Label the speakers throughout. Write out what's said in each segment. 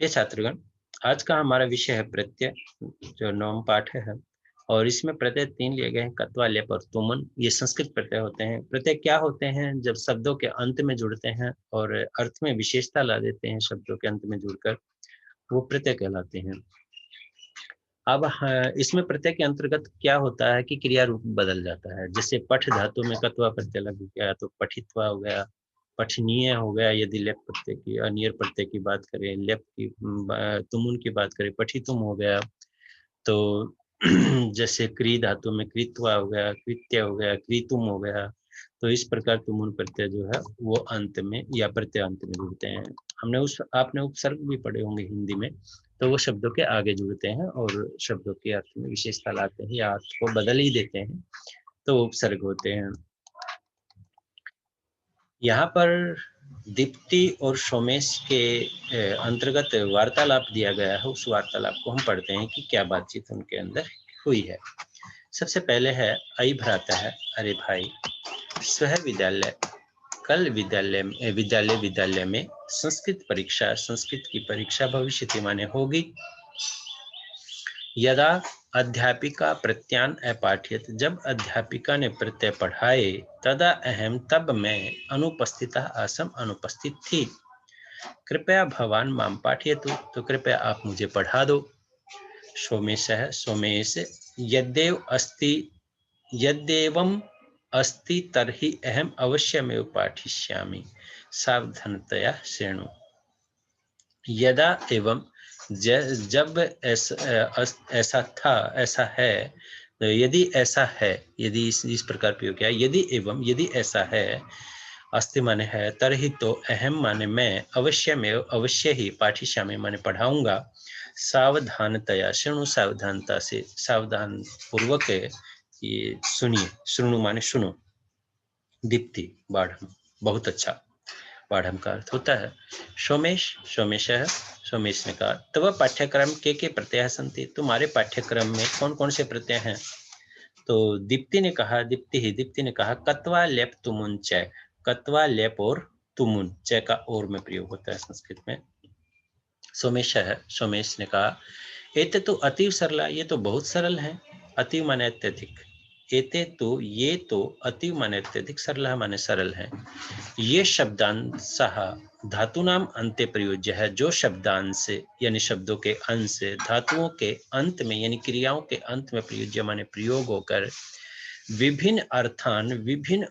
Speaker 1: प्रिय छात्रगण, आज का हमारा विषय है प्रत्यय, जो 9वां पाठ है। और इसमें प्रत्यय 3 लिए गए हैं: कत्वा, लेप और तुमन। ये संस्कृत प्रत्यय होते हैं। प्रत्यय क्या होते हैं? जब शब्दों के अंत में जुड़ते हैं और अर्थ में विशेषता ला देते हैं, शब्दों के अंत में जुड़कर वो प्रत्यय कहलाते हैं। अब इसमें प्रत्यय के अंतर्गत क्या होता है कि क्रिया रूप बदल जाता है। जैसे पठ धातु में कत्वा प्रत्यय लग गया तो पठित्वा हो गया, पठनीय हो गया। यदि लेप प्रत्यय की, अनियर प्रत्यय की बात करें, लेप की, तुमुन की बात करें, पठितुम हो गया। तो जैसे क्री धातु में कृत्वा हो गया, कृत्य हो गया, क्रीतुम हो गया। तो इस प्रकार तुमुन प्रत्यय जो है वो अंत में या प्रत्यय अंत में जुड़ते हैं। आपने उपसर्ग भी पढ़े होंगे हिंदी में। तो वो शब्दों के आगे जुड़ते हैं और शब्दों के अर्थ में विशेषता लाते हैं या अर्थ को बदल ही देते हैं, तो उपसर्ग होते हैं। यहाँ पर दीप्ति और सोमेश के अंतर्गत वार्तालाप दिया गया है। उस वार्तालाप को हम पढ़ते हैं कि क्या बातचीत उनके अंदर हुई है। सबसे पहले है अयि भ्राता है, अरे भाई, स्वः विद्यालय, कल विद्यालय में संस्कृत की परीक्षा भविष्यति माने होगी। यदा अध्यापिका प्रत्यान अपाठयत, जब अध्यापिका ने प्रत्यय पढ़ाए, तदा अहम, तब मैं अनुपस्थिता आसम, अनुपस्थित थी। कृपया भवान माम पाठयतु, तो कृपया आप मुझे पढ़ा दो। सोमेश, यद्येवम् अस्ति तर्हि अहम अवश्यमेव पाठिष्यामि, सावधानतया शृणु। यदा एवं, जब ऐसा था, ऐसा है। यदि ऐसा है, यदि इस प्रकार प्रयोग किया, यदि एवं, यदि ऐसा है, अस्ति माने है, तरहि तो अहम माने मैं, अवश्यमेव अवश्य ही, पाठिष्यामि माने पढ़ाऊंगा, सावधानतया शृणु, सावधानता से, सावधान पूर्वक ये सुनिए। शृणु माने सुनो। दीप्ति, बाढ़, बहुत अच्छा। पाठम का अर्थ होता है सोमेश ने कहा, तव पाठ्यक्रम के प्रत्यय संति, तुम्हारे पाठ्यक्रम में कौन कौन से प्रत्यय हैं? तो दीप्ति ने कहा कत्वा, लेप, तुमुन, चय। कत्वा, लेप और तुमुन, चय का और में प्रयोग होता है संस्कृत में। सोमेश ने कहा, एते तो अतीव सरला, ये तो बहुत सरल है। अतीव माने अत्यधिक, एते तो, ये तो, अतीव माने अत्यधिक, सरला माने सरल है। ये शब्दांशः धातुनाम अन्ते प्रयोज्य है, जो शब्दांश यानी शब्दों के अंश से धातुओं के अंत में यानी क्रियाओं के अंत में प्रयोज्य माने प्रयोग होकर विभिन्न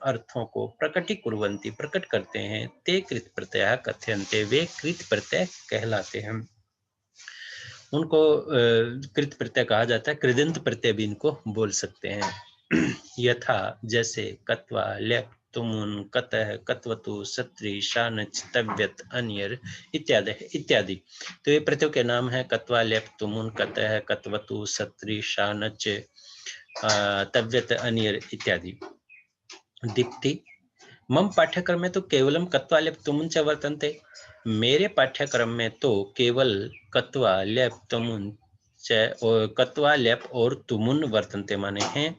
Speaker 1: अर्थों को प्रकटीकुर्वन्ति, प्रकट करते हैं। ते कृत प्रत्यय कथ्यन्ते, वे कृत प्रत्यय कहलाते हैं। उनको कृत प्रत्यय कहा जाता है। कृदंत प्रत्यय भी इनको बोल सकते हैं। यथा, जैसे कत्वा, लेप, तुमुन, कतः, कत्वतु, सत्री, शानच, तव्यत, अनियर इत्यादि इत्यादि। तो ये प्रत्ययों के नाम है: कत्वा, लेप, तुमुन, कतः, कत्वतु, सत्री, शानच, तव्यत, अनियर इत्यादि। दीप्ति, मम पाठ्यक्रम में तो केवलम कत्वा, लेप, तुमुन च वर्तन्ते। मेरे पाठ्यक्रम में तो केवल कत्वा, लेप, तुमुन च, और कत्वा, लेप और तुमुन वर्तन्ते माने हैं।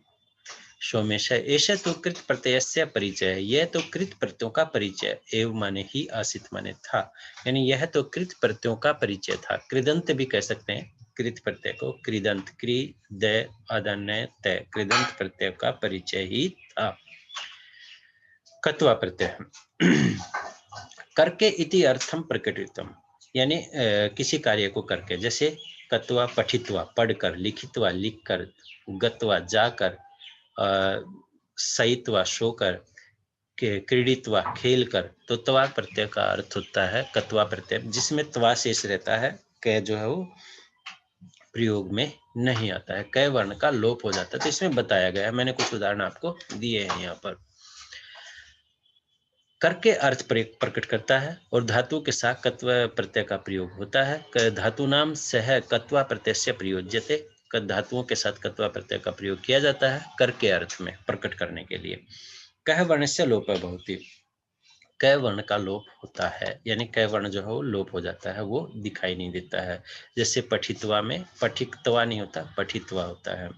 Speaker 1: सोमेश, ऐसा तो कृत प्रत्यय परिचय है, यह तो कृत प्रत्ययों का परिचय, एव माने ही, आसित माने था, यानी यह तो कृत प्रत्ययों का परिचय था। कृदंत भी कह सकते हैं कृत प्रत्यय को, कृदंत, क्री, द, अदन्य, तय, कृदंत प्रत्यय का परिचय ही था। कत्वा प्रत्यय करके इति अर्थम प्रकटितम, यानी किसी कार्य को करके। जैसे कत्वा, पठित्वा, पढ़कर, लिखित्वा, लिखकर, गत्वा, जाकर, सहित्वा, सोकर, क्रीडित्वा, खेलकर। तो त्वा प्रत्यय का अर्थ होता है कत्वा प्रत्यय, जिसमें त्वा शेष रहता है, क जो है वो प्रयोग में नहीं आता है, क वर्ण का लोप हो जाता है। तो इसमें बताया गया है, मैंने कुछ उदाहरण आपको दिए हैं यहाँ पर। करके अर्थ प्रकट करता है और धातु के साथ कत्व प्रत्यय का प्रयोग होता है। धातु नाम सह कत्वा प्रत्यय से प्रयोज्यते, धातुओं के साथ कत्वा प्रत्यय का प्रयोग किया जाता है करके अर्थ में, प्रकट करने के लिए। कह वर्ण से लोप है बहुती, क वर्ण का लोप होता है, यानी क वर्ण जो है वो लोप हो जाता है, वो दिखाई नहीं देता है। जैसे पठित्वा में पठित्वा नहीं होता, पठित्वा होता है।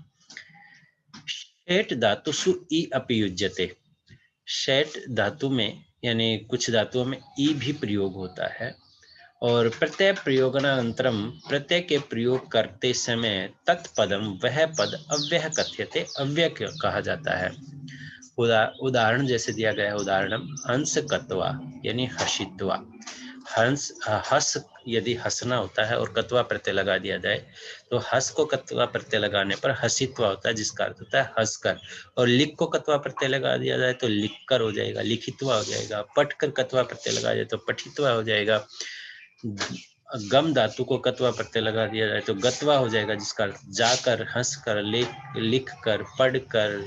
Speaker 1: शेट धातुषु ई अपयुज्यते, शेट धातु में यानी कुछ धातुओं में ई भी प्रयोग होता है। और प्रत्यय प्रयोगानंतरम, प्रत्यय के प्रयोग करते समय तत्पदम, वह पद अव्यय कथ्यते, अव्यय कहा जाता है। उदाहरण जैसे दिया गया है, उदाहरणम हंस कत्वा यानी हसित्वा। हंस हस यदि हंसना होता है और कत्वा प्रत्यय लगा दिया जाए तो हस को कत्वा प्रत्यय लगाने पर हसित्वा होता है, जिसका अर्थ होता है हंसकर। और लिख को कत्वा प्रत्यय लगा दिया जाए तो लिखकर हो जाएगा, लिखित्वा हो जाएगा। पढ़ कर कत्वा प्रत्यय लगा जाए तो पठित्वा हो जाएगा। गम धातु को कत्वा प्रत्यय लगा दिया जाए तो गत्वा हो जाएगा, जिसका अर्थ जाकर, हंसकर, लिख कर, पढ़ कर,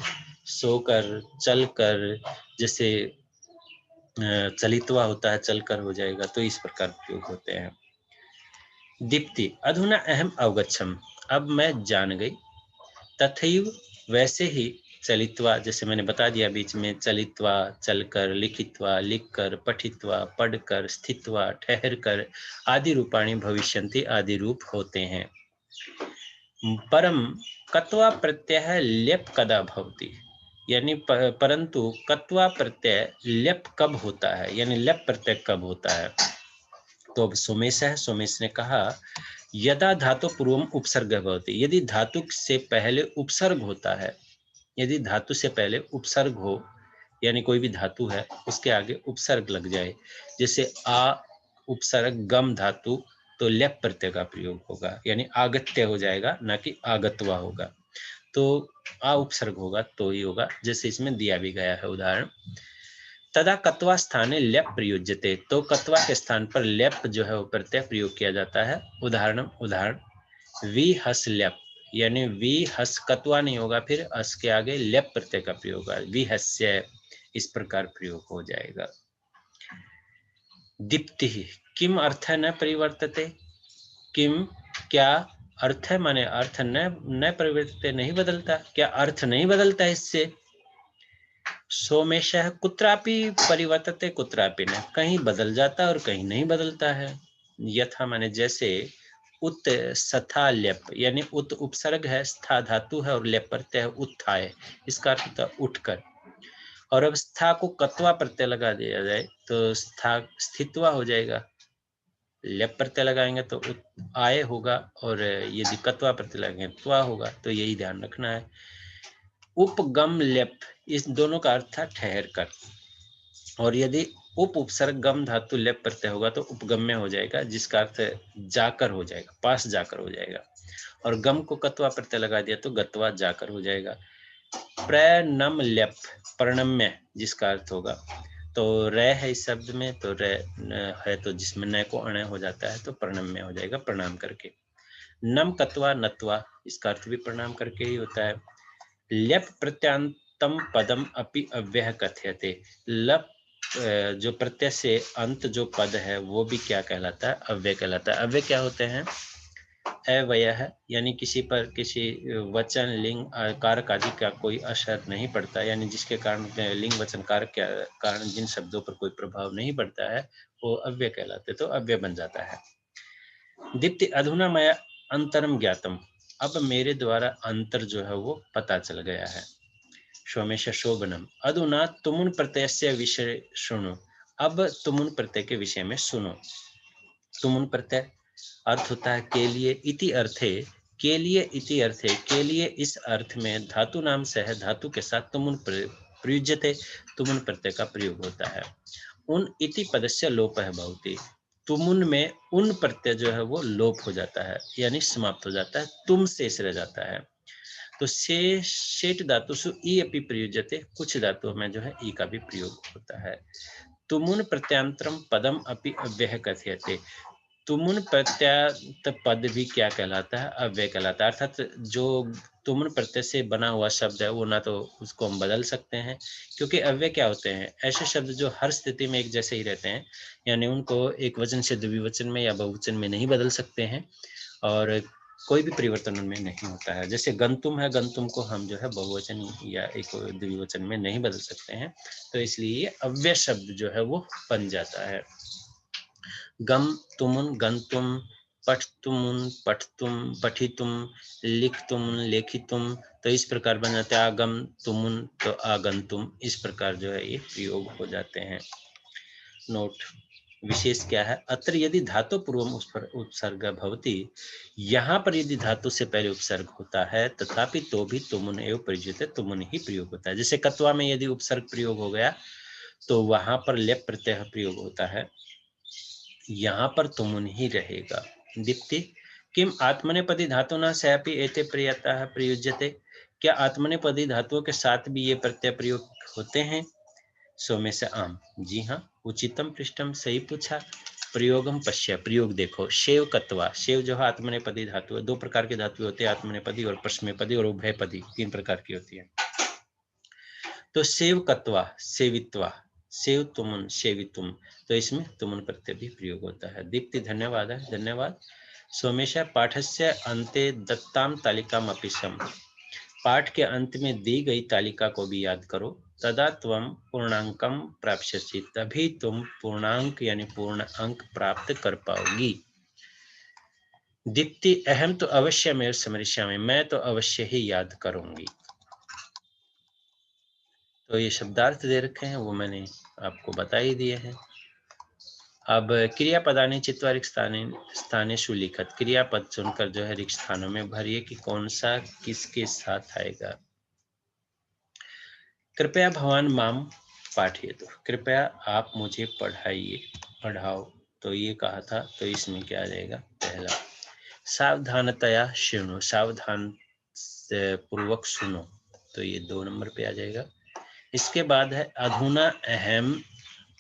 Speaker 1: सोकर, चलकर। जैसे चलित्वा होता है, चलकर हो जाएगा। तो इस प्रकार प्रयोग होते हैं। दीप्ति अधुना अहम अवगच्छम, अब मैं जान गई। तथैव वैसे ही चलित्वा, जैसे मैंने बता दिया बीच में, चलित्वा चलकर, लिखित्वा लिखकर, पठित्वा पढ़कर, स्थित्वा ठहरकर, आदि रूपाणि भविष्यन्ति, आदि रूप होते हैं। परम कत्वा प्रत्यय लेप कदा भवति, यानी परंतु कत्वा प्रत्यय लेप कब होता है, यानी लेप प्रत्यय कब होता है। तो अब सोमेश है, सोमेश ने कहा यदा धातु पूर्वम उपसर्ग भवति, यदि धातु से पहले उपसर्ग होता है, यदि धातु से पहले उपसर्ग हो, यानी कोई भी धातु है उसके आगे उपसर्ग लग जाए, जैसे आ उपसर्ग गम धातु, तो लेप प्रत्यय का प्रयोग होगा, यानी आगत्य हो जाएगा, ना कि आगत्वा होगा। तो आ उपसर्ग होगा तो ही होगा, जैसे इसमें दिया भी गया है उदाहरण। तदा कत्वा स्थाने लेप प्रयुज्यते, तो कत्वा के स्थान पर लेप जो है वो प्रत्यय प्रयोग किया जाता है। उदाहरण वी हस लेप, यानी वी हस कत्वा नहीं होगा, फिर हस के आगे लेप प्रत्यय का प्रयोग होगा, वी हस्य, इस प्रकार प्रयोग हो जाएगा। दीप्ति किम अर्थ न परिवर्तते, किम क्या अर्थ है, माने अर्थ न परिवर्तते, नहीं बदलता, क्या अर्थ नहीं बदलता इससे। सोमेशः कुत्रापि परिवर्तते कुत्रापि न, कहीं बदल जाता और कहीं नहीं बदलता है। यथा माने जैसे उत सथा लेप, यानी उत उपसर्ग है, स्था धातु है और लेप प्रत्यय है उत्थाय, इसका अर्थ होता है उठकर। और अब स्था को कत्वा प्रत्यय लगा दिया जाए तो स्था स्थित्वा हो जाएगा, लेप प्रत्यय लगाएंगे तो आय होगा, और यदि कत्वा प्रत्यय लगाएंगे त्वा होगा। तो यही ध्यान रखना है। उपगम लेप, इस दोनों का अर्थ था ठहर कर, और यदि उप उपसर्ग गम धातु लेप प्रत्यय होगा तो उपगम्य हो जाएगा, जिसका अर्थ जाकर हो जाएगा, पास जाकर हो जाएगा। और गम को कत्वा प्रत्यय लगा दिया तो गत्वा जाकर हो जाएगा। प्रनम लेप प्रणम्य, जिसका अर्थ होगा, तो रे है इस शब्द में, तो रे है तो जिसमें न को अण हो जाता है तो प्रणम्य हो जाएगा, प्रणाम करके। नम कत्वा नत्वा, इसका अर्थ भी प्रणाम करके ही होता है। लेप प्रत्यांतम पदम अपि अव्यय कथ्यते, लप जो प्रत्यय से अंत जो पद है वो भी क्या कहलाता है, अव्यय कहलाता है। अव्यय क्या होते हैं, अव्यय है, यानी किसी पर किसी वचन लिंग कारक आदि का कोई असर नहीं पड़ता, यानी जिसके कारण लिंग वचन कारक के कारण जिन शब्दों पर कोई प्रभाव नहीं पड़ता है वो अव्यय कहलाते, तो अव्यय बन जाता है। दीप्ति अधुना मैं अंतरम ज्ञातम, अब मेरे द्वारा अंतर जो है वो पता चल गया है। सोमेश शोभनम अधुना तुमुन प्रत्यय से विषय सुनो, अब तुमुन प्रत्यय के विषय में सुनो। तुमुन प्रत्यय अर्थ होता है के लिए, इति अर्थे, के लिए इति अर्थे, के लिए इस अर्थ में धातु नाम से है, धातु के साथ तुमुन प्रयुज्यते, तुमुन प्रत्यय का प्रयोग होता है। उन इति पदस्य लोप है भवति, तुमुन में उन प्रत्यय जो है वो लोप हो जाता है, यानी समाप्त हो जाता है, तुम शेष रह जाता है। तो शेष धातुषु ई अपि प्रयुज्यते, कुछ धातुओं में जो है ई का भी प्रयोग होता है। तुमुन प्रत्यांतरम पदम अपि अव्यय कथ्यते, तुमुन प्रत्यात पद भी क्या कहलाता है, अव्यय कहलाता है। अर्थात जो तुमुन प्रत्यय से बना हुआ शब्द है वो ना तो उसको हम बदल सकते हैं, क्योंकि अव्यय क्या होते हैं, ऐसे शब्द जो हर स्थिति में एक जैसे ही रहते हैं, यानी उनको एक वचन से द्विवचन में या बहुवचन में नहीं बदल सकते हैं, और कोई भी परिवर्तन उनमें नहीं होता है। जैसे गंतुम है, गंतुम को हम जो है बहुवचन या एक द्विवचन में नहीं बदल सकते हैं, तो इसलिए ये अव्यय शब्द जो है वो बन जाता है। गम तुमुन गंतुम, पठतुमुन पठतुम, पठितुम, लिखतुम लेखितुम, तो इस प्रकार बन जाते हैं। आगम तुमुन तो आगंतुम, इस प्रकार जो है ये प्रयोग हो जाते हैं। नोट, विशेष क्या है? अत्र यदि धातु पूर्वम उपसर्ग भवति, यहाँ पर यदि धातु से पहले उपसर्ग होता है तथापि तो भी तुमुन एवं प्रयुज्यते, तुमुन ही प्रयोग होता है। जैसे कत्वा में यदि उपसर्ग प्रयोग हो गया तो वहां पर लेप प्रत्यय प्रयोग होता है, यहाँ पर तुमुन ही रहेगा। दीप्ति किम आत्मनेपदी धातुना सैपि एते प्रयतः प्रयुज्यते, क्या आत्मनेपदी धातुओं के साथ भी ये प्रत्यय प्रयोग होते हैं? सो में से आम, जी हाँ। उचितम पृष्ठम, सही पूछा। प्रयोगम पश्य, प्रयोग देखो। शेव कत्वा, शेव जो है आत्मनेपदी धातु है। दो प्रकार की धातु होती है, आत्मनेपदी और परस्मैपदी और उभयपदी, तीन प्रकार की होती है। तो सेव कत्वा, सेवित्वा, सेव तुमुन, सेवितुम, तो इसमें तुमुन प्रत्यय भी प्रयोग होता है। दीप्ति धन्यवाद है, धन्यवाद। सोमेश पाठस्य अंते दत्ताम तालिकाम अपिशम, पाठ के अंत में दी गई तालिका को भी याद करो। तदा त्वम पूर्णांकम प्राप्स्यसि, तभी तुम पूर्णांक यानी पूर्ण अंक प्राप्त कर पाओगी। दीप्ति अहम तो अवश्य में समरिष्यामि, मैं तो अवश्य ही याद करूंगी। तो ये शब्दार्थ दे रखे हैं, वो मैंने आपको बता ही दिए हैं। अब क्रियापदानि चित्वा रिक्त स्थानेषु लिखत, क्रियापद चुनकर जो है रिक्त स्थानों में भरिए कि कौन सा किसके साथ आएगा। कृपया भवान माम पाठयतु, कृपया आप मुझे पढ़ाइए, पढ़ाओ, तो ये कहा था, तो इसमें क्या आ जाएगा? पहला। सावधानतया शृणु, सावधान पूर्वक सुनो, तो ये 2 नंबर पे आ जाएगा। इसके बाद है अधुना अहम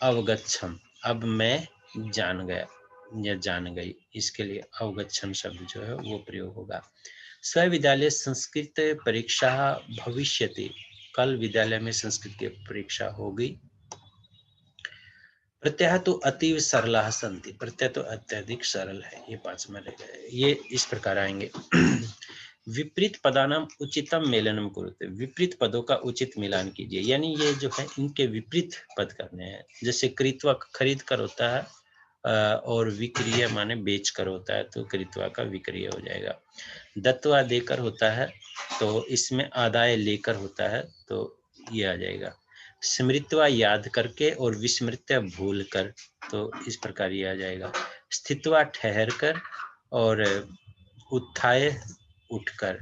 Speaker 1: अवगच्छम, अब मैं जान गया या जान गई, इसके लिए अवगच्छम शब्द जो है वो प्रयोग होगा। स्विद्यालय संस्कृत परीक्षा भविष्यति, कल विद्यालय में संस्कृत की परीक्षा होगी। प्रत्यय तो अतीव सरला संति, प्रत्यय तो अत्यधिक सरल है, ये 5वां रहेगा। ये इस प्रकार आएंगे। विपरीत पदानाम उचितम मेलनम कुरुते, विपरीत पदों का उचित मिलान कीजिए, यानी ये जो है इनके विपरीत पद करने हैं। जैसे कृत्वा खरीद कर होता है और विक्रिय माने बेच कर होता है, तो कृत्वा का विक्रिय हो जाएगा। दत्वा देकर होता है, तो इसमें आदाय लेकर होता है, तो ये आ जाएगा। स्मृत्वा याद करके और विस्मृत्या भूल कर, तो इस प्रकार ये आ जाएगा। स्थित्वा ठहर कर और उत्थाय उठकर,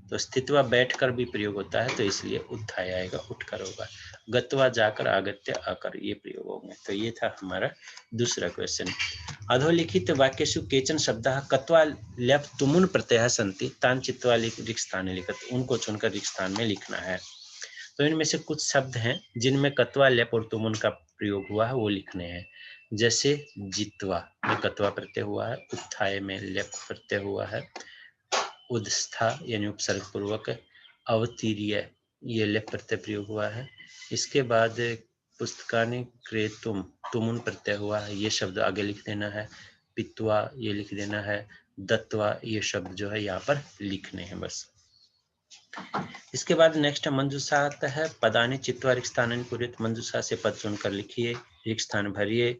Speaker 1: तो स्थित्वा बैठकर भी प्रयोग होता है, तो इसलिए उत्थाय आएगा, उठकर होगा। गत्वा जाकर, आगत्य आकर, ये प्रयोग होंगे। तो ये था हमारा दूसरा क्वेश्चन। अधोलिखित वाक्येषु केचन शब्दाः कत्वा ल्यप तुमुन प्रत्ययः सन्ति, तान् चित्वा रिक्त स्थाने लिखत, उनको चुनकर रिक्त स्थान में लिखना है। तो इनमें से कुछ शब्द हैं जिनमें कत्वा लेप और तुमुन का प्रयोग हुआ है, वो लिखने हैं। जैसे जित्वा में कत्वा प्रत्यय हुआ है, उत्थाय में लेप प्रत्यय हुआ है, उदस्था यानी उपसर्ग पूर्वक, अवतीर्य ये लेप प्रत्यय प्रयोग हुआ है। इसके बाद पुस्तकानि क्रेतुम, तुमुन प्रत्यय हुआ है, ये शब्द आगे लिख देना है। पित्वा ये लिख देना है। दत्वा ये शब्द जो है यहाँ पर लिखने हैं बस। इसके बाद नेक्स्ट मंजूषा आता है। पदानि चित्वा रिक्त स्थानानि पूरयेत्, मंजूषा से पद चुनकर लिखिए, रिक्त स्थान भरिए।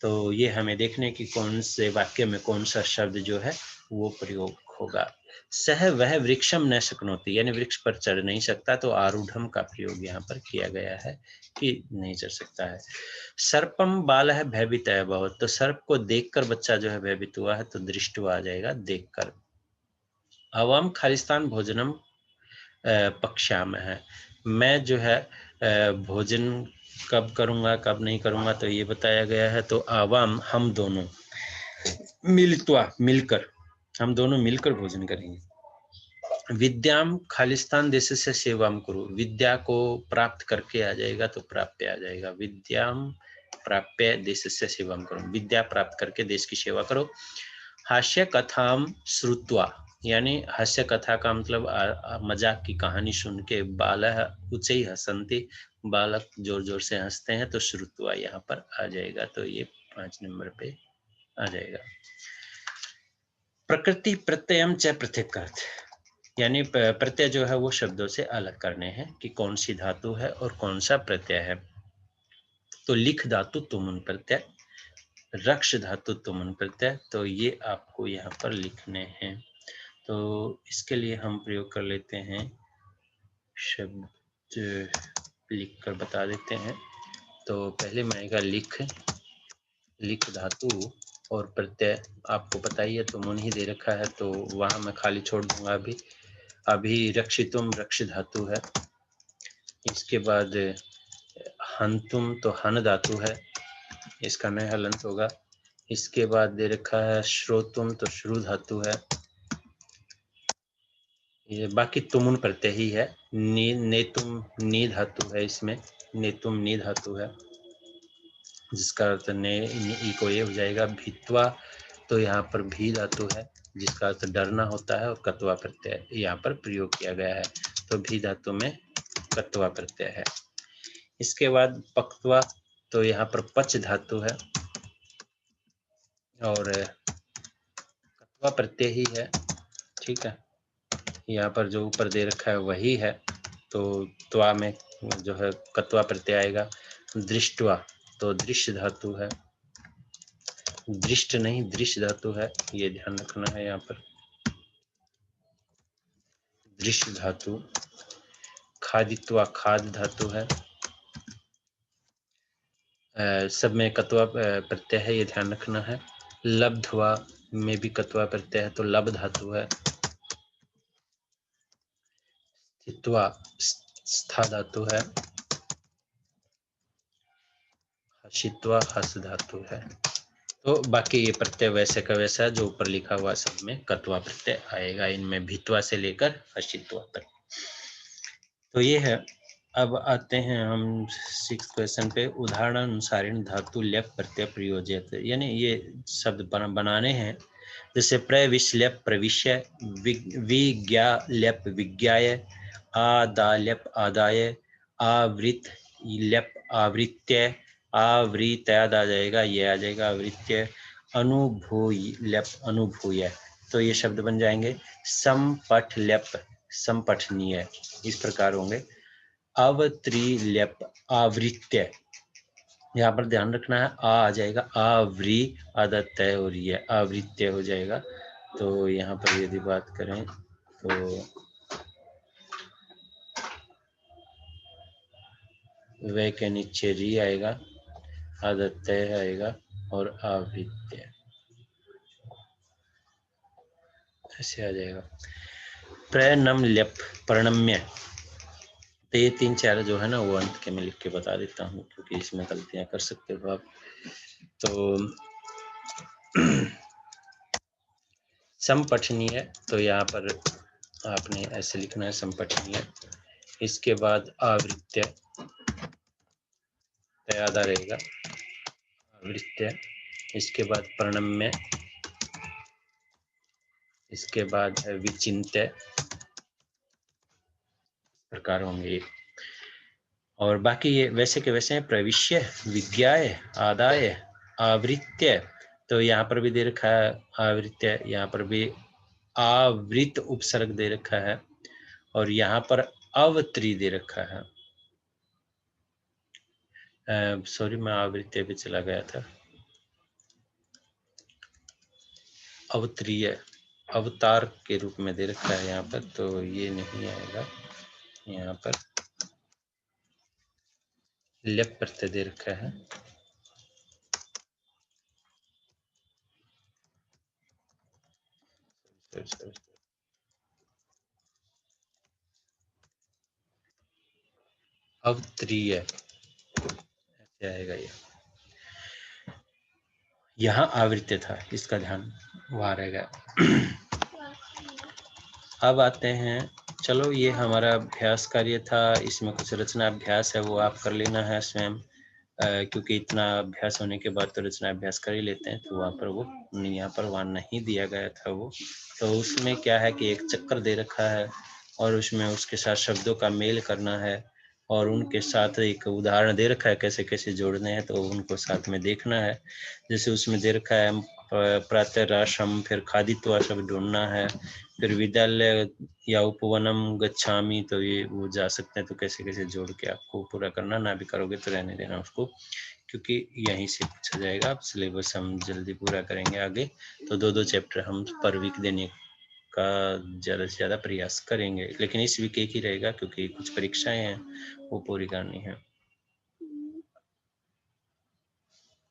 Speaker 1: तो ये हमें देखने की कौन से वाक्य में कौन सा शब्द जो है वो प्रयोग होगा। सह वह वृक्षम न शक्नोति, यानी वृक्ष पर चढ़ नहीं सकता, तो आरूढ़म का प्रयोग यहाँ पर किया गया है कि नहीं चढ़ सकता है। सर्पम बाल है भयभीत अभवत्, तो सर्प को देखकर बच्चा जो है भयभीत हुआ है, तो दृष्टवा आ जाएगा, देखकर। अवम खालिस्तान भोजनम पक्षा में है, मैं जो है भोजन कब करूँगा कब नहीं करूँगा, तो ये बताया गया है। तो आवाम हम दोनों, मिलित्वा मिलकर, हम दोनों मिलकर भोजन करेंगे। विद्याम खालिस्तान देश से सेवाम करो, विद्या को प्राप्त करके आ जाएगा, तो प्राप्य आ जाएगा। विद्याम प्राप्य देश से सेवाम करो, विद्या प्राप्त करके देश की सेवा करो। हास्य कथाम श्रुत्वा, यानी हास्य कथा का मतलब मजाक की कहानी सुन के, बालः उच्चै हसन्ति, बालक जोर जोर से हंसते हैं, तो श्रुत्वा यहाँ पर आ जाएगा। तो ये 5 नंबर पे आ जाएगा। प्रकृति प्रत्ययम च पृथक अर्थ, यानी प्रत्यय जो है वो शब्दों से अलग करने हैं कि कौन सी धातु है और कौन सा प्रत्यय है। तो लिख धातु तुमुन प्रत्यय, रक्ष धातु तुमुन प्रत्यय, तो ये आपको यहाँ पर लिखने हैं। तो इसके लिए हम प्रयोग कर लेते हैं, शब्द लिख कर बता देते हैं। तो पहले मैं आएगा लिख, लिख धातु और प्रत्यय आपको पता ही है, तो मुन ही दे रखा है, तो वहां मैं खाली छोड़ दूंगा। अभी रक्षितुम रक्ष धातु है। इसके बाद हंतुम तो हन धातु है, इसका नया हलंत होगा। इसके बाद दे रखा है श्रोतुम तो श्रु धातु है। ये बाकी तुमुन प्रत्यय ही है। नेतुम नी धातु है, इसमें नेतुम नी धातु है, जिसका अर्थ ने ई को ये हो जाएगा। भित्वा तो यहाँ पर भी धातु है, जिसका अर्थ डरना होता है, और कत्वा प्रत्यय यहाँ पर प्रयोग किया गया है, तो भी धातु में कत्वा प्रत्यय है। इसके बाद पक्त्वा तो यहाँ पर पच धातु है और कत्वा प्रत्यय ही है। ठीक है, यहाँ पर जो ऊपर दे रखा है वही है, तो त्वा में जो है कत्वा प्रत्यय आएगा। दृष्टवा तो दृश्य धातु है, दृष्ट नहीं दृश्य धातु है, ये ध्यान रखना है। यहाँ पर दृश्य धातु। खादित्वा खाद धातु है, सब में कत्वा प्रत्यय है, ये ध्यान रखना है। लब्धवा में भी कत्वा प्रत्यय है, तो लब धातु है। स्थित्वा स्था धातु है। हशित्वा हस धातु है। तो बाकी ये प्रत्यय वैसे का वैसा जो ऊपर लिखा हुआ सब में कत्वा प्रत्यय आएगा, इनमें भित्वा से लेकर हशित्वा तक। तो ये है। अब आते हैं हम 6th क्वेश्चन पे। उदाहरणानुसारेण धातु ल्यप प्रत्यय प्रयोज्यते, यानी ये शब्द बनाने हैं। जैसे प्रविश्ल्यप प्रविश्य, विज्ञा ल्यप विज्ञाय, आदाल्यप आदाय, आवृत ल्यप आवृत्य, आवृत्याद आ जाएगा, ये आ जाएगा आवृत्य। अनुभूय ल्यप अनुभूय, तो ये शब्द बन जाएंगे। संपठ ल्यप संपठनीय, इस प्रकार होंगे। अवत्रिल्यप आवृत्य, यहाँ पर ध्यान रखना है आ जाएगा आवृ आदत्य और ये आवृत्य हो जाएगा। तो यहाँ पर यदि बात करें तो वे के नीचे री आएगा, आदत्य आएगा और आवृत्य ऐसे आ जाएगा। प्रणम ल्यप प्रणम्य, तो ये 3-4 जो है ना वो अंत के मैं लिख के बता देता हूँ, क्योंकि इसमें गलतियां कर सकते हो आप। तो संपठनीय, तो यहाँ पर आपने ऐसे लिखना है संपठनीय। इसके बाद आवृत्य तयादा रहेगा, आवृत्य। इसके बाद प्रणम्य, इसके बाद है विचिन्त्य, प्रकार होंगे। और बाकी ये वैसे के वैसे हैं। प्रविश्य, विज्ञाय, आदाय, आवृत्य, तो यहाँ पर भी दे रखा है आवृत्य, यहाँ पर भी आवृत उपसर्ग दे रखा है, और यहाँ पर अवत्री दे रखा है। सॉरी, मैं आवृत्य पे चला गया था। अवत्रीय अवतार के रूप में दे रखा है यहाँ पर, तो ये नहीं आएगा। यहाँ पर ल्यप प्रत्यय दे रखा है। अवत्रीय ऐसे आएगा ये। यहाँ आवृत्य था, इसका ध्यान वहाँ रहेगा। अब आते हैं, चलो ये हमारा अभ्यास कार्य था, इसमें कुछ रचना अभ्यास है वो आप कर लेना है स्वयं, क्योंकि इतना अभ्यास होने के बाद तो रचना अभ्यास कर ही लेते हैं। तो वहाँ पर वो यहाँ पर वहाँ नहीं दिया गया था वो, तो उसमें क्या है कि एक चक्कर दे रखा है और उसमें उसके साथ शब्दों का मेल करना है, और उनके साथ एक उदाहरण दे रखा है कैसे कैसे जोड़ने हैं, तो उनको साथ में देखना है। जैसे उसमें दे रखा है प्रातराशम, फिर खादित्वा शब्द ढूंढना है, फिर विद्यालय या उपवनम गच्छामि, तो ये वो जा सकते हैं। तो कैसे कैसे जोड़ के आपको पूरा करना, ना भी करोगे तो रहने देना उसको, क्योंकि यहीं से पूछा जाएगा। आप सिलेबस हम जल्दी पूरा करेंगे आगे, तो 2-2 चैप्टर हम पर वीक देने का ज़्यादा से ज़्यादा प्रयास करेंगे, लेकिन इस वीक एक ही रहेगा क्योंकि कुछ परीक्षाएं हैं वो पूरी करनी है।